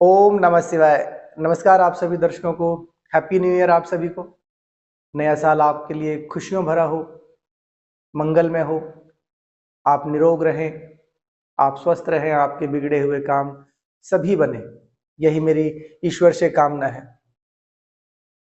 ओम नमः शिवाय। नमस्कार आप सभी दर्शकों को। हैप्पी न्यू ईयर आप सभी को। नया साल आपके लिए खुशियों भरा हो, मंगलमय हो। आप निरोग रहें, आप स्वस्थ रहें, आपके बिगड़े हुए काम सभी बने, यही मेरी ईश्वर से कामना है।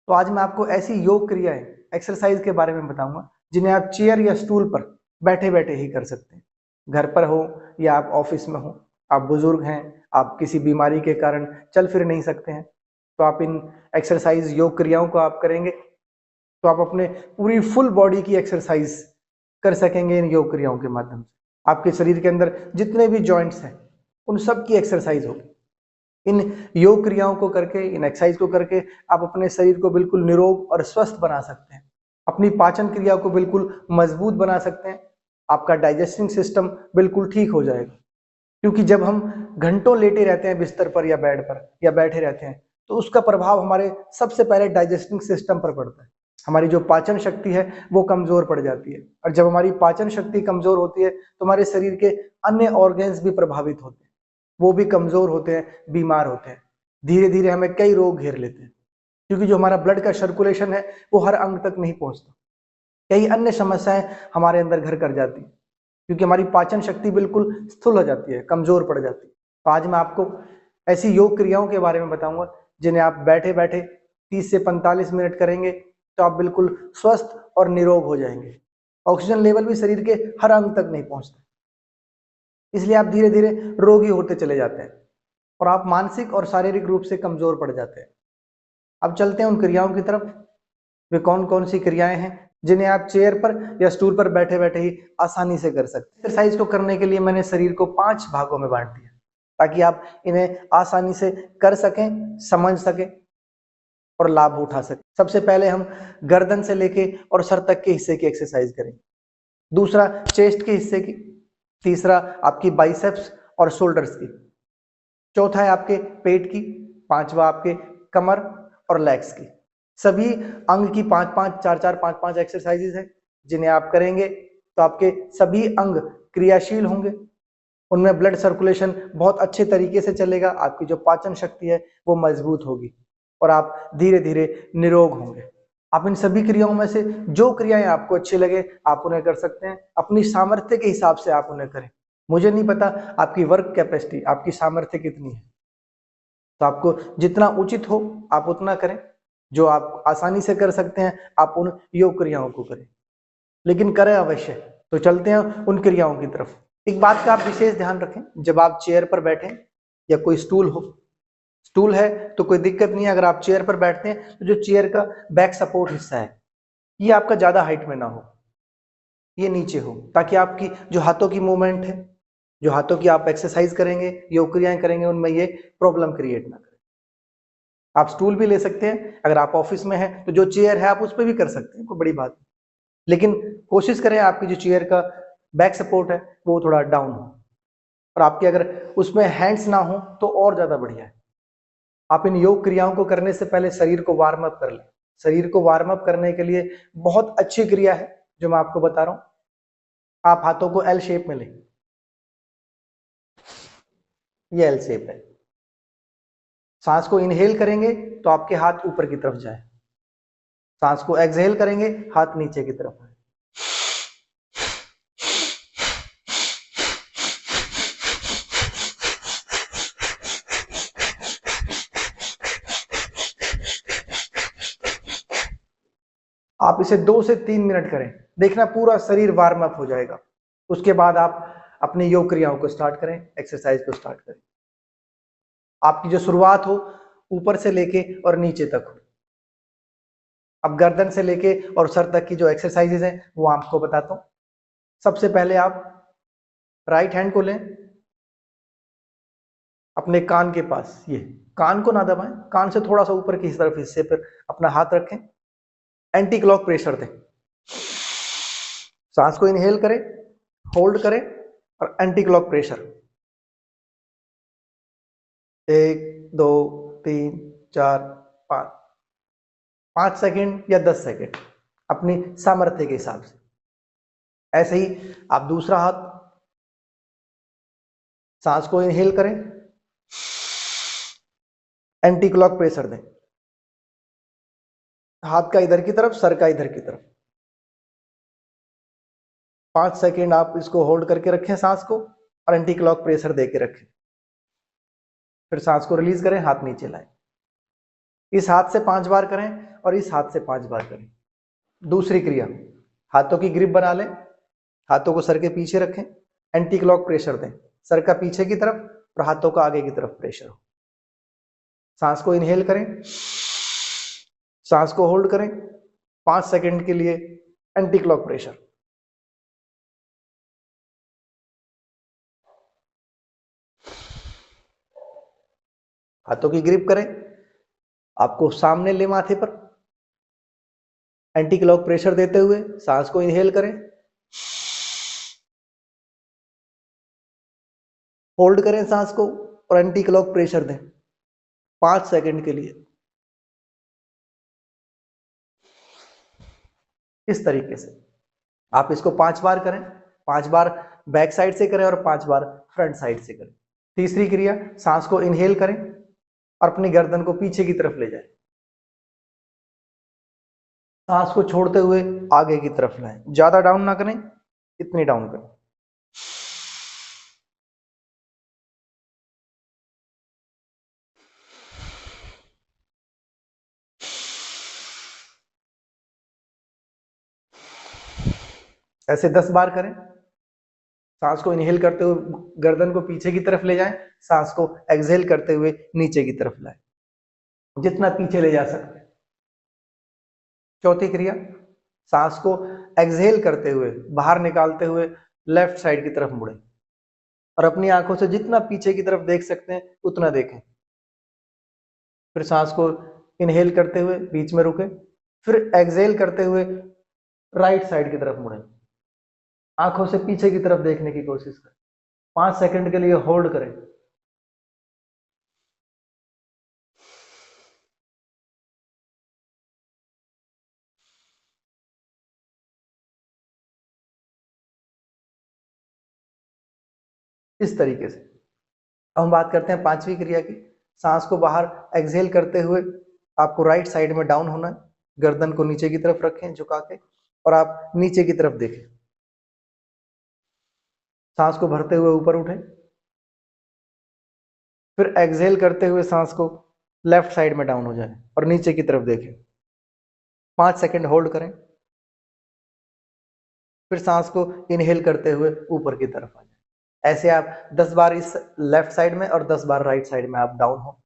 तो आज मैं आपको ऐसी योग क्रियाएं, एक्सरसाइज के बारे में बताऊंगा जिन्हें आप चेयर या स्टूल पर बैठे बैठे ही कर सकते हैं। घर पर हो या आप ऑफिस में हो, आप बुजुर्ग हैं, आप किसी बीमारी के कारण चल फिर नहीं सकते हैं, तो आप इन एक्सरसाइज योग क्रियाओं को आप करेंगे तो आप अपने पूरी फुल बॉडी की एक्सरसाइज कर सकेंगे इन योग क्रियाओं के माध्यम से। आपके शरीर के अंदर जितने भी जॉइंट्स हैं उन सब की एक्सरसाइज होगी। इन योग क्रियाओं को करके, इन एक्सरसाइज को करके आप अपने शरीर को बिल्कुल निरोग और स्वस्थ बना सकते हैं। अपनी पाचन क्रिया को बिल्कुल मजबूत बना सकते हैं। आपका डाइजेस्टिंग सिस्टम बिल्कुल ठीक हो जाएगा, क्योंकि जब हम घंटों लेटे रहते हैं बिस्तर पर या बेड पर या बैठे रहते हैं तो उसका प्रभाव हमारे सबसे पहले डाइजेस्टिंग सिस्टम पर पड़ता है। हमारी जो पाचन शक्ति है वो कमजोर पड़ जाती है, और जब हमारी पाचन शक्ति कमजोर होती है तो हमारे शरीर के अन्य ऑर्गन्स भी प्रभावित होते हैं, वो भी कमजोर होते हैं, बीमार होते हैं। धीरे धीरे हमें कई रोग घेर लेते हैं, क्योंकि जो हमारा ब्लड का सर्कुलेशन है वो हर अंग तक नहीं पहुंचता। कई अन्य समस्याएं हमारे अंदर घर कर जाती हैं, क्योंकि हमारी पाचन शक्ति बिल्कुल स्थूल हो जाती है, कमजोर पड़ जाती है। तो आज मैं आपको ऐसी योग क्रियाओं के बारे में बताऊंगा जिन्हें आप बैठे बैठे 30 से 45 मिनट करेंगे तो आप बिल्कुल स्वस्थ और निरोग हो जाएंगे। ऑक्सीजन लेवल भी शरीर के हर अंग तक नहीं पहुंचता, इसलिए आप धीरे धीरे रोगी होते चले जाते हैं और आप मानसिक और शारीरिक रूप से कमजोर पड़ जाते हैं। अब चलते हैं उन क्रियाओं की तरफ। वे कौन कौन सी क्रियाएं हैं जिन्हें आप चेयर पर या स्टूल पर बैठे बैठे ही आसानी से कर सकते हैं। एक्सरसाइज को करने के लिए मैंने शरीर को 5 भागों में बांट दिया, ताकि आप इन्हें आसानी से कर सकें, समझ सकें और लाभ उठा सकें। सबसे पहले हम गर्दन से लेके और सर तक के हिस्से की एक्सरसाइज करेंगे। दूसरा चेस्ट के हिस्से की। तीसरा आपकी बाइसेप्स और शोल्डर्स की। चौथा है आपके पेट की। पांचवा आपके कमर और लेग्स की। सभी अंग की 5-5, 4-4, 5-5 एक्सरसाइजेज है जिन्हें आप करेंगे तो आपके सभी अंग क्रियाशील होंगे, उनमें ब्लड सर्कुलेशन बहुत अच्छे तरीके से चलेगा, आपकी जो पाचन शक्ति है वो मजबूत होगी और आप धीरे धीरे निरोग होंगे। आप इन सभी क्रियाओं में से जो क्रियाएं आपको अच्छी लगे आप उन्हें कर सकते हैं। अपनी सामर्थ्य के हिसाब से आप उन्हें करें। मुझे नहीं पता आपकी वर्क कैपेसिटी, आपकी सामर्थ्य कितनी है, तो आपको जितना उचित हो आप उतना करें। जो आप आसानी से कर सकते हैं आप उन योग क्रियाओं को करें, लेकिन करें अवश्य। तो चलते हैं उन क्रियाओं की तरफ। एक बात का आप विशेष ध्यान रखें, जब आप चेयर पर बैठें या कोई स्टूल हो, स्टूल है तो कोई दिक्कत नहीं है। अगर आप चेयर पर बैठते हैं तो जो चेयर का बैक सपोर्ट हिस्सा है ये आपका ज्यादा हाइट में ना हो, ये नीचे हो, ताकि आपकी जो हाथों की मूवमेंट है, जो हाथों की आप एक्सरसाइज करेंगे, योग क्रियाएं करेंगे, उनमें ये प्रॉब्लम क्रिएट ना करे। आप स्टूल भी ले सकते हैं, अगर आप ऑफिस में हैं तो जो चेयर है आप उस पर भी कर सकते हैं, कोई बड़ी बात नहीं। लेकिन कोशिश करें आपकी जो चेयर का बैक सपोर्ट है वो थोड़ा डाउन हो, और आपके अगर उसमें हैंड्स ना हो तो और ज्यादा बढ़िया है। आप इन योग क्रियाओं को करने से पहले शरीर को वार्म अप कर लें। शरीर को वार्म अप करने के लिए बहुत अच्छी क्रिया है जो मैं आपको बता रहा हूं। आप हाथों को एल शेप में लें, ये एल शेप है। सांस को इनहेल करेंगे तो आपके हाथ ऊपर की तरफ जाए, सांस को एक्सहेल करेंगे हाथ नीचे की तरफ आए। आप इसे 2 से 3 मिनट करें, देखना पूरा शरीर वार्म अप हो जाएगा। उसके बाद आप अपनी योग क्रियाओं को स्टार्ट करें, एक्सरसाइज को स्टार्ट करें। आपकी जो शुरुआत हो ऊपर से लेके और नीचे तक हो। अब गर्दन से लेके और सर तक की जो एक्सरसाइजेज हैं वो आपको बताता हूं। सबसे पहले आप राइट हैंड को लें अपने कान के पास, ये कान को ना दबाएं, कान से थोड़ा सा ऊपर की तरफ हिस्से पर अपना हाथ रखें। एंटी क्लॉक प्रेशर दें, सांस को इनहेल करें, होल्ड करें और एंटी क्लॉक प्रेशर 1 2 3 4 5, 5 सेकेंड या 10 सेकेंड अपनी सामर्थ्य के हिसाब से। ऐसे ही आप दूसरा हाथ, सांस को इनहेल करें, एंटी क्लॉक प्रेशर दें, हाथ का इधर की तरफ, सर का इधर की तरफ। 5 सेकेंड आप इसको होल्ड करके रखें सांस को और एंटी क्लॉक प्रेशर दे के रखें। फिर सांस को रिलीज करें, हाथ नीचे लाएं। इस हाथ से 5 बार करें और इस हाथ से 5 बार करें। दूसरी क्रिया, हाथों की ग्रिप बना लें, हाथों को सर के पीछे रखें, एंटी क्लॉक प्रेशर दें, सर का पीछे की तरफ और हाथों का आगे की तरफ प्रेशर हो। सांस को इनहेल करें, सांस को होल्ड करें 5 सेकंड के लिए, एंटी क्लॉक प्रेशर। हाथों की ग्रिप करें, आपको सामने ले माथे पर, एंटी क्लॉक प्रेशर देते हुए सांस को इनहेल करें, होल्ड करें सांस को और एंटी क्लॉक प्रेशर दें 5 सेकंड के लिए। इस तरीके से आप इसको 5 बार करें, 5 बार बैक साइड से करें और 5 बार फ्रंट साइड से करें। तीसरी क्रिया, सांस को इनहेल करें और अपनी गर्दन को पीछे की तरफ ले जाएं, सांस को छोड़ते हुए आगे की तरफ लाएं, ज्यादा डाउन ना करें, इतनी डाउन करें। ऐसे 10 बार करें। सांस को इनहेल करते हुए गर्दन को पीछे की तरफ ले जाएं, सांस को एक्सहेल करते हुए नीचे की तरफ लाएं, जितना पीछे ले जा सकते हैं। चौथी क्रिया, सांस को एक्सहेल करते हुए बाहर निकालते हुए लेफ्ट साइड की तरफ मुड़ें और अपनी आंखों से जितना पीछे की तरफ देख सकते हैं उतना देखें। फिर सांस को इनहेल करते हुए बीच में रुके, फिर एक्सहेल करते हुए राइट साइड की तरफ मुड़ें, आंखों से पीछे की तरफ देखने की कोशिश करें। 5 सेकंड के लिए होल्ड करें। इस तरीके से अब हम बात करते हैं पांचवी क्रिया की। सांस को बाहर एक्सहेल करते हुए आपको राइट साइड में डाउन होना है, गर्दन को नीचे की तरफ रखें झुका के और आप नीचे की तरफ देखें। सांस को भरते हुए ऊपर उठें, फिर एक्सहेल करते हुए सांस को लेफ्ट साइड में डाउन हो जाए और नीचे की तरफ देखें। 5 सेकंड होल्ड करें, फिर सांस को इनहेल करते हुए ऊपर की तरफ आ जाए। ऐसे आप 10 बार इस लेफ्ट साइड में और 10 बार राइट साइड में आप डाउन हो।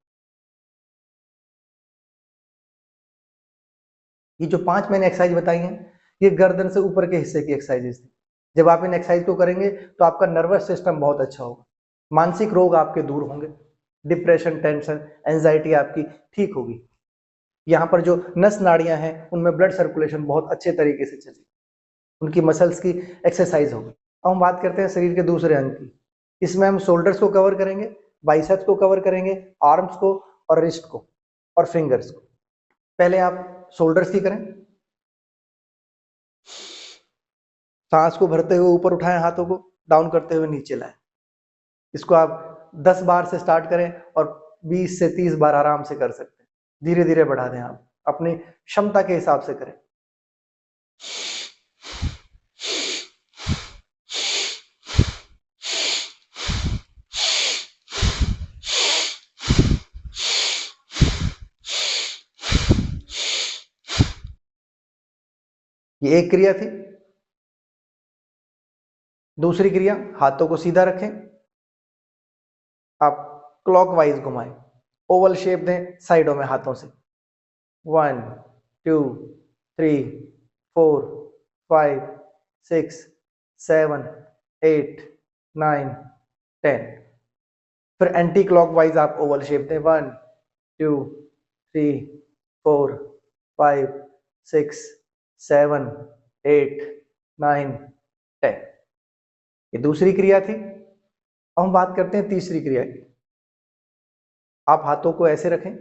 ये जो 5 मैंने एक्सरसाइज बताई हैं, ये गर्दन से ऊपर के हिस्से की एक्सरसाइजेस थी। जब आप इन एक्सरसाइज को करेंगे तो आपका नर्वस सिस्टम बहुत अच्छा होगा, मानसिक रोग आपके दूर होंगे, डिप्रेशन, टेंशन, एंजाइटी आपकी ठीक होगी। यहाँ पर जो नस नाड़ियां हैं उनमें ब्लड सर्कुलेशन बहुत अच्छे तरीके से चलेगी, उनकी मसल्स की एक्सरसाइज होगी। अब हम बात करते हैं शरीर के दूसरे अंग की। इसमें हम शोल्डर्स को कवर करेंगे, बाइसेप्स को कवर करेंगे, आर्म्स को और रिस्ट को और फिंगर्स को। पहले आप शोल्डर्स की करें। सांस को भरते हुए ऊपर उठाएं, हाथों को डाउन करते हुए नीचे लाएं। इसको आप 10 बार से स्टार्ट करें और 20 से 30 बार आराम से कर सकते हैं। धीरे धीरे बढ़ा दें, आप अपनी क्षमता के हिसाब से करें। ये एक क्रिया थी। दूसरी क्रिया, हाथों को सीधा रखें, आप क्लॉकवाइज घुमाएं, ओवल शेप दें साइडों में हाथों से। 1 2 3 4 5 6 7 8 9 10। फिर एंटी क्लॉकवाइज आप ओवल शेप दें। 1 2 3 4 5 6 7 8 9 10। ये दूसरी क्रिया थी। अब हम बात करते हैं तीसरी क्रिया की। आप हाथों को ऐसे रखें,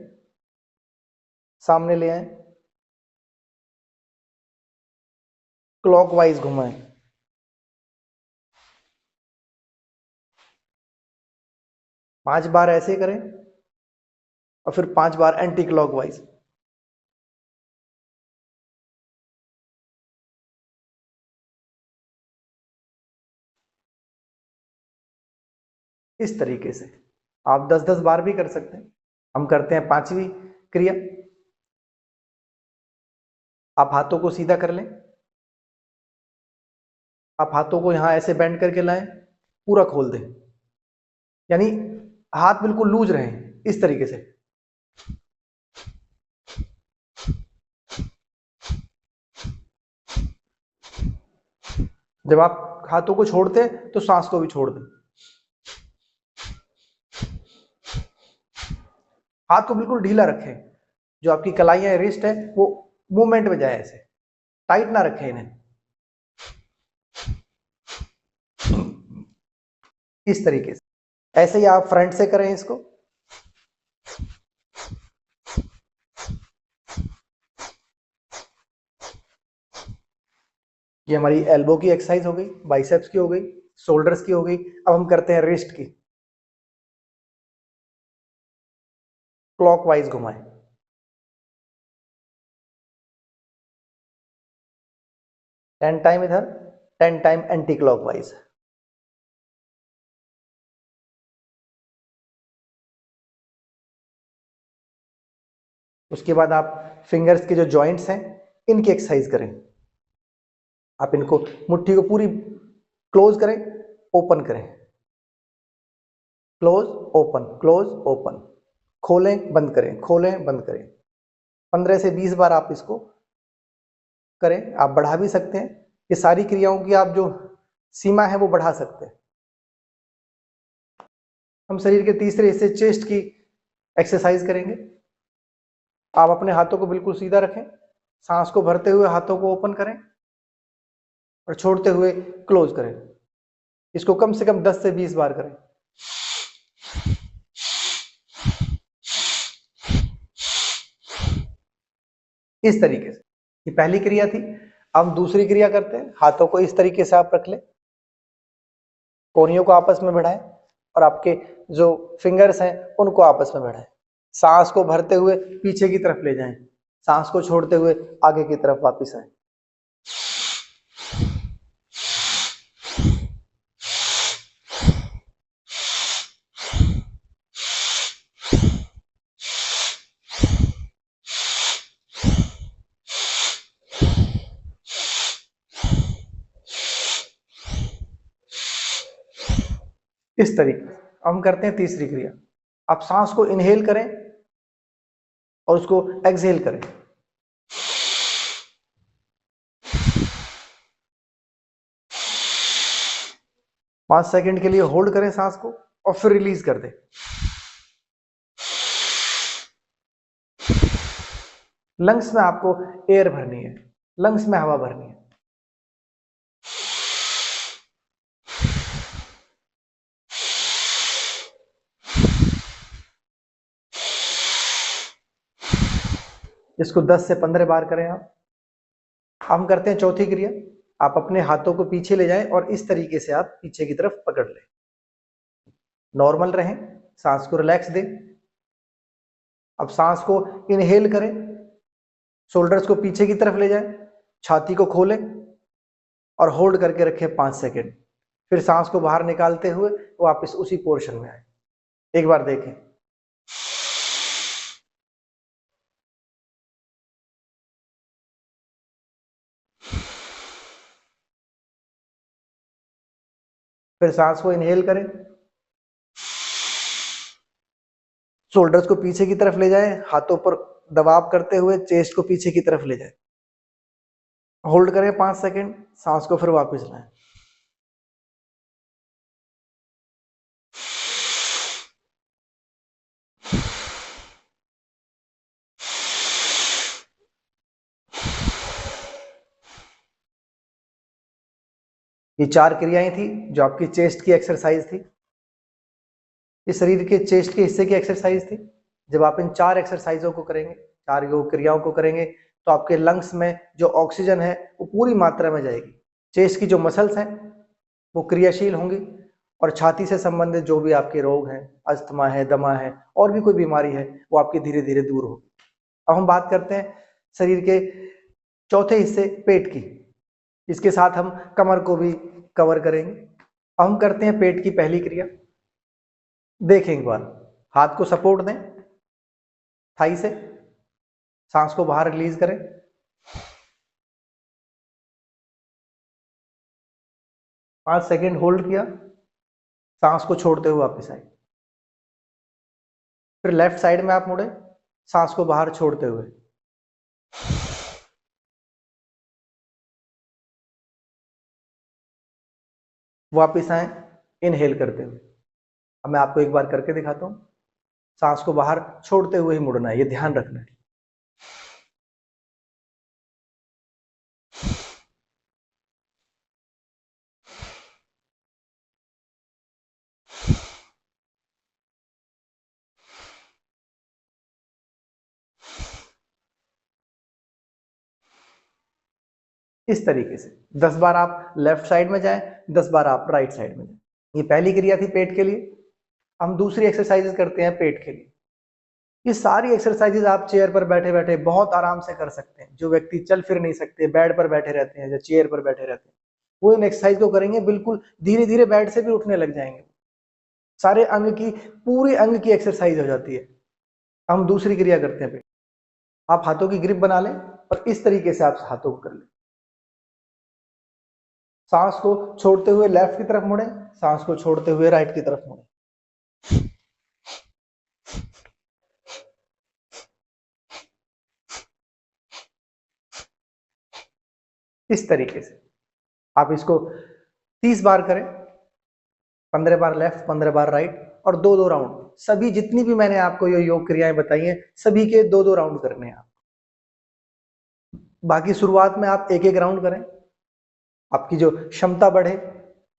सामने ले आए, क्लॉकवाइज घुमाएं। पांच बार ऐसे करें, और फिर 5 बार एंटी क्लॉकवाइज। इस तरीके से आप 10-10 बार भी कर सकते हैं। हम करते हैं 5वीं क्रिया। आप हाथों को सीधा कर लें, आप हाथों को यहां ऐसे बेंड करके लाएं, पूरा खोल दें, यानी हाथ बिल्कुल लूज रहे इस तरीके से। जब आप हाथों को छोड़ते हैं तो सांस को भी छोड़ दें। हाथ को बिल्कुल ढीला रखें, जो आपकी कलाइयां रिस्ट है वो मूवमेंट में जाए, ऐसे टाइट ना रखें इन्हें। इस तरीके से ऐसे ही आप फ्रंट से करें इसको। ये हमारी एल्बो की एक्सरसाइज हो गई, बाइसेप्स की हो गई, शोल्डर्स की हो गई। अब हम करते हैं रिस्ट की। क्लॉकवाइज घुमाएं, 10 टाइम इधर, 10 टाइम एंटी क्लॉकवाइज। उसके बाद आप फिंगर्स के जो जॉइंट्स हैं इनकी एक्सरसाइज करें। आप इनको, मुट्ठी को पूरी क्लोज करें, ओपन करें, क्लोज ओपन, क्लोज ओपन, खोलें बंद करें, खोलें बंद करें। 15 से 20 बार आप इसको करें। आप बढ़ा भी सकते हैं, ये सारी क्रियाओं की आप जो सीमा है वो बढ़ा सकते हैं। हम शरीर के तीसरे हिस्से चेस्ट की एक्सरसाइज करेंगे। आप अपने हाथों को बिल्कुल सीधा रखें, सांस को भरते हुए हाथों को ओपन करें और छोड़ते हुए क्लोज करें। इसको कम से कम 10 से 20 बार करें। इस तरीके से, ये पहली क्रिया थी। अब दूसरी क्रिया करते हैं। हाथों को इस तरीके से आप रख लें, कोहनियों को आपस में बढ़ाएं और आपके जो फिंगर्स हैं उनको आपस में बढ़ाएं। सांस को भरते हुए पीछे की तरफ ले जाएं, सांस को छोड़ते हुए आगे की तरफ वापस आए। इस तरीके से हम करते हैं तीसरी क्रिया। आप सांस को इनहेल करें और उसको एक्सहेल करें। 5 सेकंड के लिए होल्ड करें सांस को और फिर रिलीज कर दें। लंग्स में आपको एयर भरनी है, लंग्स में हवा भरनी है। इसको 10 से 15 बार करें आप। हम करते हैं चौथी क्रिया। आप अपने हाथों को पीछे ले जाएं और इस तरीके से आप पीछे की तरफ पकड़ लें। नॉर्मल रहें, सांस को रिलैक्स दें। अब सांस को इनहेल करें, शोल्डर्स को पीछे की तरफ ले जाएं, छाती को खोलें और होल्ड करके रखें 5 सेकंड। फिर सांस को बाहर निकालते हुए वापस उसी पोर्शन में आए। एक बार देखें। फिर सांस को इनहेल करें, शोल्डर्स को पीछे की तरफ ले जाएं, हाथों पर दबाव करते हुए चेस्ट को पीछे की तरफ ले जाएं। होल्ड करें 5 सेकंड, सांस को फिर वापस लाएं। ये 4 क्रियाएं थी जो आपकी चेस्ट की एक्सरसाइज थी। ये शरीर के चेस्ट के हिस्से की एक्सरसाइज थी। जब आप इन 4 एक्सरसाइजों को करेंगे, 4 योग क्रियाओं को करेंगे, तो आपके लंग्स में जो ऑक्सीजन है वो पूरी मात्रा में जाएगी। चेस्ट की जो मसल्स हैं वो क्रियाशील होंगी और छाती से संबंधित जो भी आपके रोग हैं, अस्थमा है, दमा है, और भी कोई बीमारी है, वो आपकी धीरे धीरे दूर हो। अब हम बात करते हैं शरीर के चौथे हिस्से पेट की। इसके साथ हम कमर को भी कवर करेंगे। अब हम करते हैं पेट की पहली क्रिया। देखें एक बार, हाथ को सपोर्ट दें थाई से, सांस को बाहर रिलीज करें, 5 सेकेंड होल्ड किया, सांस को छोड़ते हुए वापस आए। फिर लेफ्ट साइड में आप मुड़े, सांस को बाहर छोड़ते हुए, वापस आए इनहेल करते हुए। अब मैं आपको एक बार करके दिखाता हूं। सांस को बाहर छोड़ते हुए ही मुड़ना है, ये ध्यान रखना है। इस तरीके से 10 बार आप लेफ्ट साइड में जाएं, 10 बार आप राइट साइड में जाएं। ये पहली क्रिया थी पेट के लिए। हम दूसरी एक्सरसाइजेस करते हैं पेट के लिए। ये सारी एक्सरसाइजेज आप चेयर पर बैठे बैठे बहुत आराम से कर सकते हैं। जो व्यक्ति चल फिर नहीं सकते, बेड पर बैठे रहते हैं या चेयर पर बैठे रहते हैं, वो इन एक्सरसाइज को करेंगे, बिल्कुल धीरे धीरे बेड से भी उठने लग जाएंगे। सारे अंग की, पूरे अंग की एक्सरसाइज हो जाती है। हम दूसरी क्रिया करते हैं। आप हाथों की ग्रिप बना लें और इस तरीके से आप हाथों को कर लें। सांस को छोड़ते हुए लेफ्ट की तरफ मुड़े, सांस को छोड़ते हुए राइट की तरफ मुड़े। इस तरीके से आप इसको 30 बार करें, 15 बार लेफ्ट, 15 बार राइट, और 2-2 राउंड। सभी जितनी भी मैंने आपको ये योग क्रियाएं बताई हैं, सभी के 2-2 राउंड करने हैं आप। बाकी शुरुआत में आप 1-1 राउंड करें। आपकी जो क्षमता बढ़े,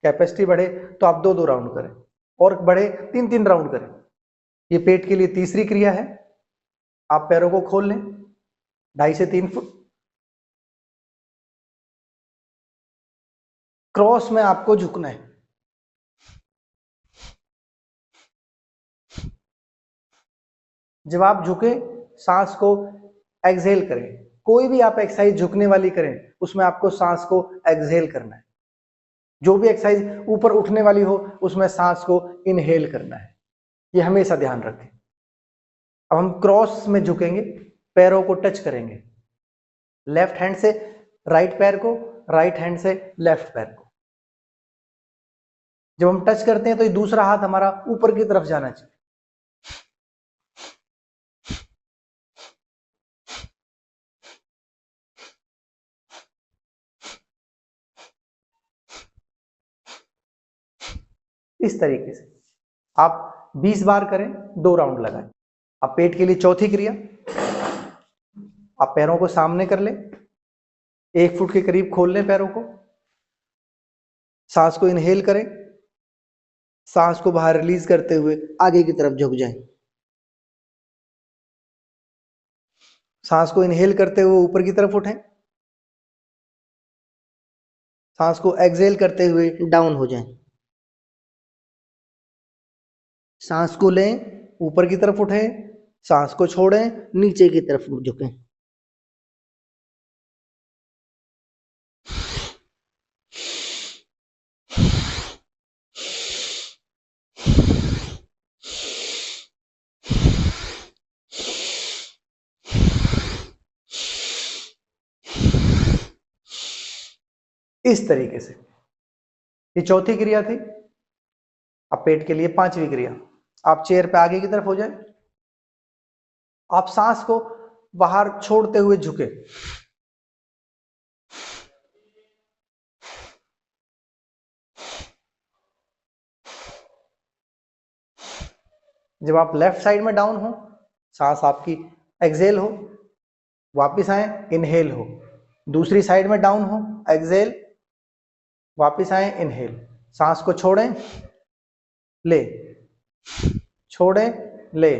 कैपेसिटी बढ़े, तो आप 2-2 राउंड करें, और बढ़े 3-3 राउंड करें। ये पेट के लिए तीसरी क्रिया है। आप पैरों को खोल लें 2.5 से 3 फुट। क्रॉस में आपको झुकना है। जब आप झुके, सांस को एक्सहेल करें। कोई भी आप एक्सरसाइज झुकने वाली करें, उसमें आपको सांस को एक्सहेल करना है। जो भी एक्सरसाइज ऊपर उठने वाली हो, उसमें सांस को इनहेल करना है। ये हमेशा ध्यान रखें। अब हम क्रॉस में झुकेंगे, पैरों को टच करेंगे, लेफ्ट हैंड से राइट पैर को, राइट हैंड से लेफ्ट पैर को। जब हम टच करते हैं तो ये दूसरा हाथ हमारा ऊपर की तरफ जाना चाहिए। इस तरीके से आप 20 बार करें, 2 राउंड लगाएं। अब पेट के लिए चौथी क्रिया। आप पैरों को सामने कर लें, 1 फुट के करीब खोल लें पैरों को, सांस को इनहेल करें, सांस को बाहर रिलीज करते हुए आगे की तरफ झुक जाएं। सांस को इनहेल करते हुए ऊपर की तरफ उठें, सांस को एक्सहेल करते हुए डाउन हो जाएं। सांस को लें, ऊपर की तरफ उठें, सांस को छोड़ें, नीचे की तरफ झुकें। इस तरीके से ये चौथी क्रिया थी। अब पेट के लिए पांचवी क्रिया। आप चेयर पे आगे की तरफ हो जाए, आप सांस को बाहर छोड़ते हुए झुके। जब आप लेफ्ट साइड में डाउन हो, सांस आपकी एक्सहेल हो, वापिस आए इनहेल हो। दूसरी साइड में डाउन हो, एक्सहेल, वापिस आए इनहेल। सांस को छोड़ें, ले, छोड़ें, ले।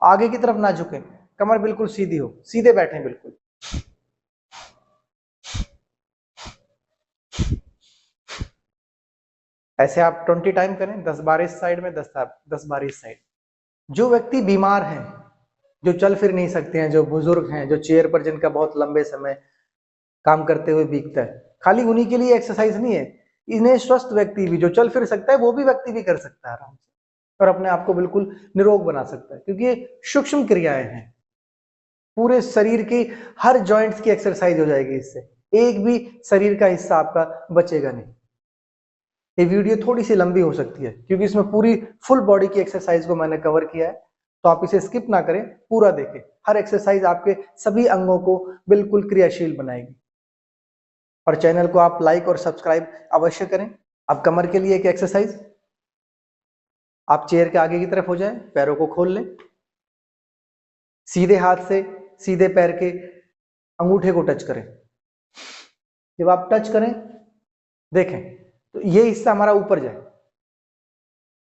आगे की तरफ ना झुकें, कमर बिल्कुल सीधी हो, सीधे बैठें बिल्कुल। ऐसे आप 20 टाइम करें, 10 बार इस साइड में, 10 बार इस साइड। जो व्यक्ति बीमार हैं, जो चल फिर नहीं सकते हैं, जो बुजुर्ग हैं, जो चेयर पर जिनका बहुत लंबे समय काम करते हुए बीतता है, खाली उन्हीं के लिए एक्सरसाइज नहीं है, इन्हें स्वस्थ व्यक्ति भी जो चल फिर सकता है वो भी व्यक्ति भी कर सकता है आराम से, और अपने आप को बिल्कुल निरोग बना सकता है, क्योंकि ये सूक्ष्म क्रियाएं हैं। पूरे शरीर की हर जॉइंट्स की एक्सरसाइज हो जाएगी इससे, एक भी शरीर का हिस्सा आपका बचेगा नहीं। ये वीडियो थोड़ी सी लंबी हो सकती है क्योंकि इसमें पूरी फुल बॉडी की एक्सरसाइज को मैंने कवर किया है, तो आप इसे स्किप ना करें, पूरा देखें। हर एक्सरसाइज आपके सभी अंगों को बिल्कुल क्रियाशील बनाएगी। और चैनल को आप लाइक और सब्सक्राइब अवश्य करें। अब कमर के लिए एक एक्सरसाइज, आप चेयर के आगे की तरफ हो जाएं, पैरों को खोल लें, सीधे हाथ से सीधे पैर के अंगूठे को टच करें। जब आप टच करें, देखें तो ये हिस्सा हमारा ऊपर जाए,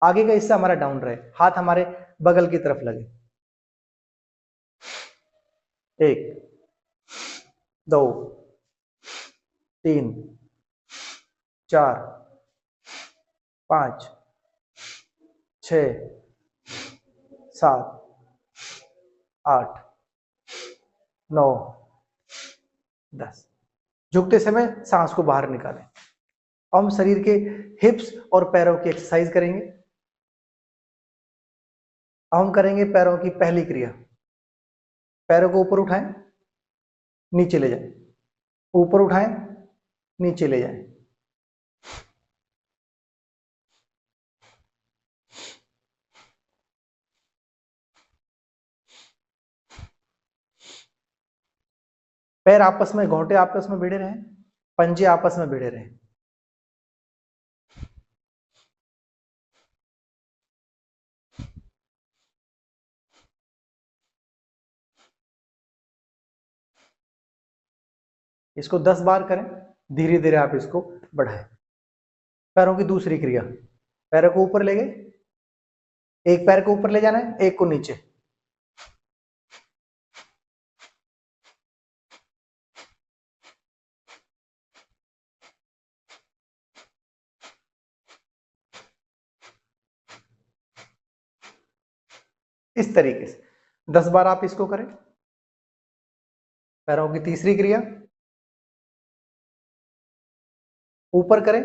आगे का हिस्सा हमारा डाउन रहे, हाथ हमारे बगल की तरफ लगे। 1 2 3 4 5 6 7 8 9 10। झुकते समय सांस को बाहर निकालें। हम शरीर के हिप्स और पैरों की एक्सरसाइज करेंगे। हम करेंगे पैरों की पहली क्रिया, पैरों को ऊपर उठाएं, नीचे ले जाएं, ऊपर उठाएं, नीचे ले जाएं। पैर आपस में, घोंटे आपस में भिड़े रहें, पंजे आपस में भिड़े रहें। इसको 10 बार करें, धीरे धीरे आप इसको बढ़ाएं। पैरों की दूसरी क्रिया, पैरों को ऊपर ले गए, एक पैर को ऊपर ले जाना है, एक को नीचे। इस तरीके से 10 बार आप इसको करें। पैरों की तीसरी क्रिया, ऊपर करें,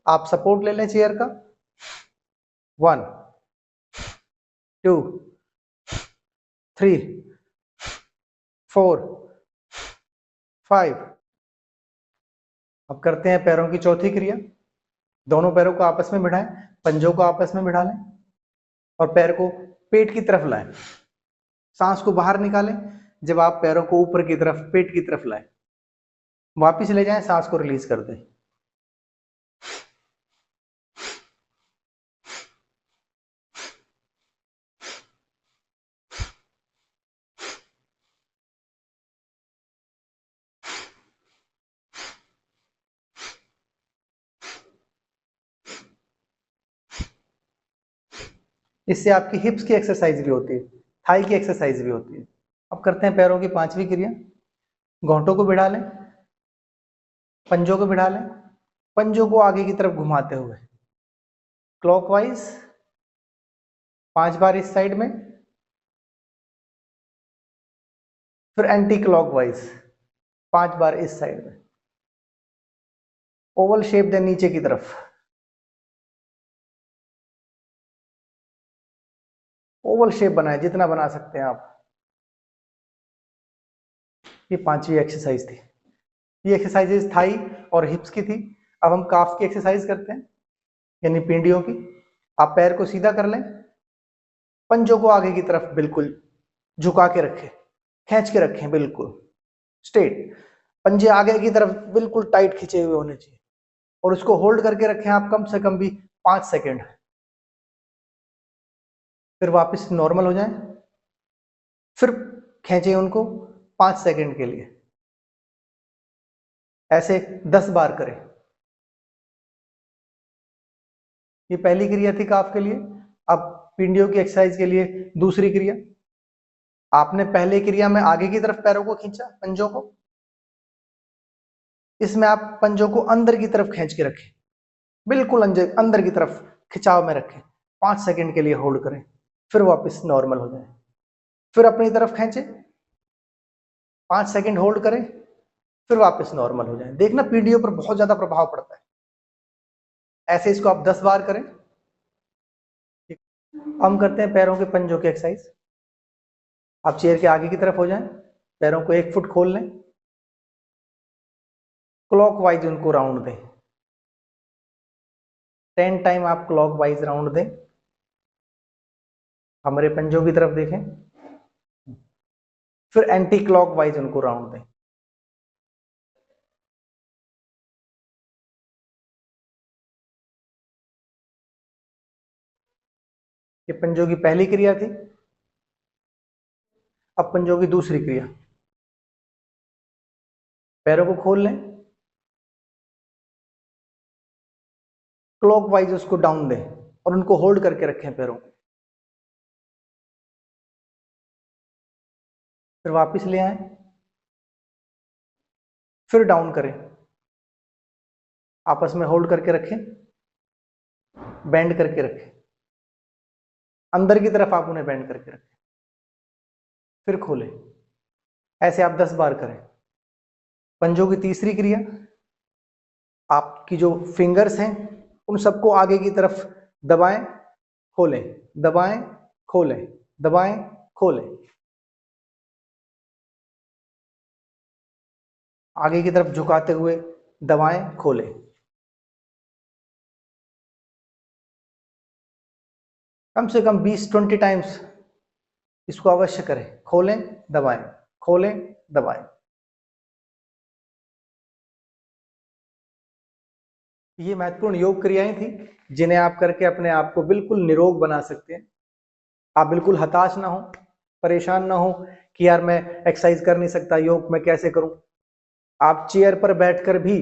आप सपोर्ट ले लें चेयर का। 1 2 3 4 5। अब करते हैं पैरों की चौथी क्रिया, दोनों पैरों को आपस में भिड़ाएं, पंजों को आपस में भिड़ा लें और पैर को पेट की तरफ लाएं। सांस को बाहर निकालें जब आप पैरों को ऊपर की तरफ, पेट की तरफ लाएं, वापिस ले जाएं, सांस को रिलीज कर दें। इससे आपकी हिप्स की एक्सरसाइज भी होती है, थाई की एक्सरसाइज भी होती है। अब करते हैं पैरों की पांचवी क्रिया, घोंटों को भिड़ा लें, पंजों को भिड़ा लें, पंजों को आगे की तरफ घुमाते हुए क्लॉकवाइज 5 बार इस साइड में, फिर एंटी क्लॉकवाइज 5 बार इस साइड में। ओवल शेप दें नीचे की तरफ, ओवल शेप बनाए जितना बना सकते हैं आप। ये पांचवी एक्सरसाइज थी। ये एक्सरसाइजेज थाई और हिप्स की थी। अब हम काफ की एक्सरसाइज करते हैं, यानी पिंडियों की। आप पैर को सीधा कर लें, पंजों को आगे की तरफ बिल्कुल झुका के रखें, खींच के रखें, बिल्कुल स्ट्रेट। पंजे आगे की तरफ बिल्कुल टाइट खींचे हुए होने चाहिए और उसको होल्ड करके रखें आप कम से कम भी 5 सेकेंड। फिर वापस नॉर्मल हो जाए, फिर खींचे उनको 5 सेकेंड के लिए। ऐसे 10 बार करें। ये पहली क्रिया थी काफ के लिए। अब पिंडियों की एक्सरसाइज के लिए दूसरी क्रिया। आपने पहले क्रिया में आगे की तरफ पैरों को खींचा, पंजों को। इसमें आप पंजों को अंदर की तरफ खींच के रखें, बिल्कुल अंदर की तरफ खिंचाव में रखें, 5 सेकंड के लिए होल्ड करें, फिर वापस नॉर्मल हो जाए। फिर अपनी तरफ खींचे, 5 सेकंड होल्ड करें, फिर वापस नॉर्मल हो जाए। देखना पीडीओ पर बहुत ज्यादा प्रभाव पड़ता है। ऐसे इसको आप 10 बार करें। हम करते हैं पैरों के पंजों की एक्सरसाइज। आप चेयर के आगे की तरफ हो जाएं, पैरों को 1 फुट खोल लें, क्लॉकवाइज उनको राउंड दें। 10 टाइम आप क्लॉकवाइज राउंड दें। हमारे पंजों की तरफ देखें, फिर एंटी क्लॉकवाइज उनको राउंड दें। ये पंजों की पहली क्रिया थी। अब पंजों की दूसरी क्रिया, पैरों को खोल लें, क्लॉकवाइज उसको डाउन दें और उनको होल्ड करके रखें पैरों को। फिर वापस ले आए, फिर डाउन करें, आपस में होल्ड करके रखें, बेंड करके रखें, अंदर की तरफ आप उन्हें बेंड करके रखें, फिर खोलें। ऐसे आप 10 बार करें। पंजों की तीसरी क्रिया, आपकी जो फिंगर्स हैं उन सबको आगे की तरफ दबाएं, खोलें, दबाएं, खोलें, दबाएं, खोलें। आगे की तरफ झुकाते हुए दबाएं, खोलें। कम से कम 20-20 टाइम्स इसको अवश्य करें। खोलें, दबाएं, खोलें, दबाएं। ये महत्वपूर्ण योग क्रियाएं थी जिन्हें आप करके अपने आप को बिल्कुल निरोग बना सकते हैं। आप बिल्कुल हताश ना हो, परेशान ना हो कि यार मैं एक्सरसाइज कर नहीं सकता, योग मैं कैसे करूं। आप चेयर पर बैठकर भी,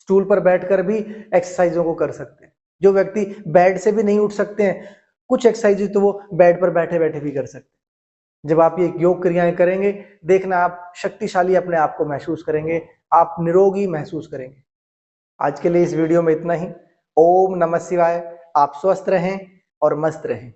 स्टूल पर बैठकर भी एक्सरसाइजों को कर सकते हैं। जो व्यक्ति बेड से भी नहीं उठ सकते हैं, कुछ एक्सरसाइज तो वो बेड पर बैठे बैठे भी कर सकते हैं। जब आप ये योग क्रियाएं करेंगे, देखना आप शक्तिशाली अपने आप को महसूस करेंगे, आप निरोगी महसूस करेंगे। आज के लिए इस वीडियो में इतना ही। ओम नमः शिवाय। आप स्वस्थ रहें और मस्त रहें।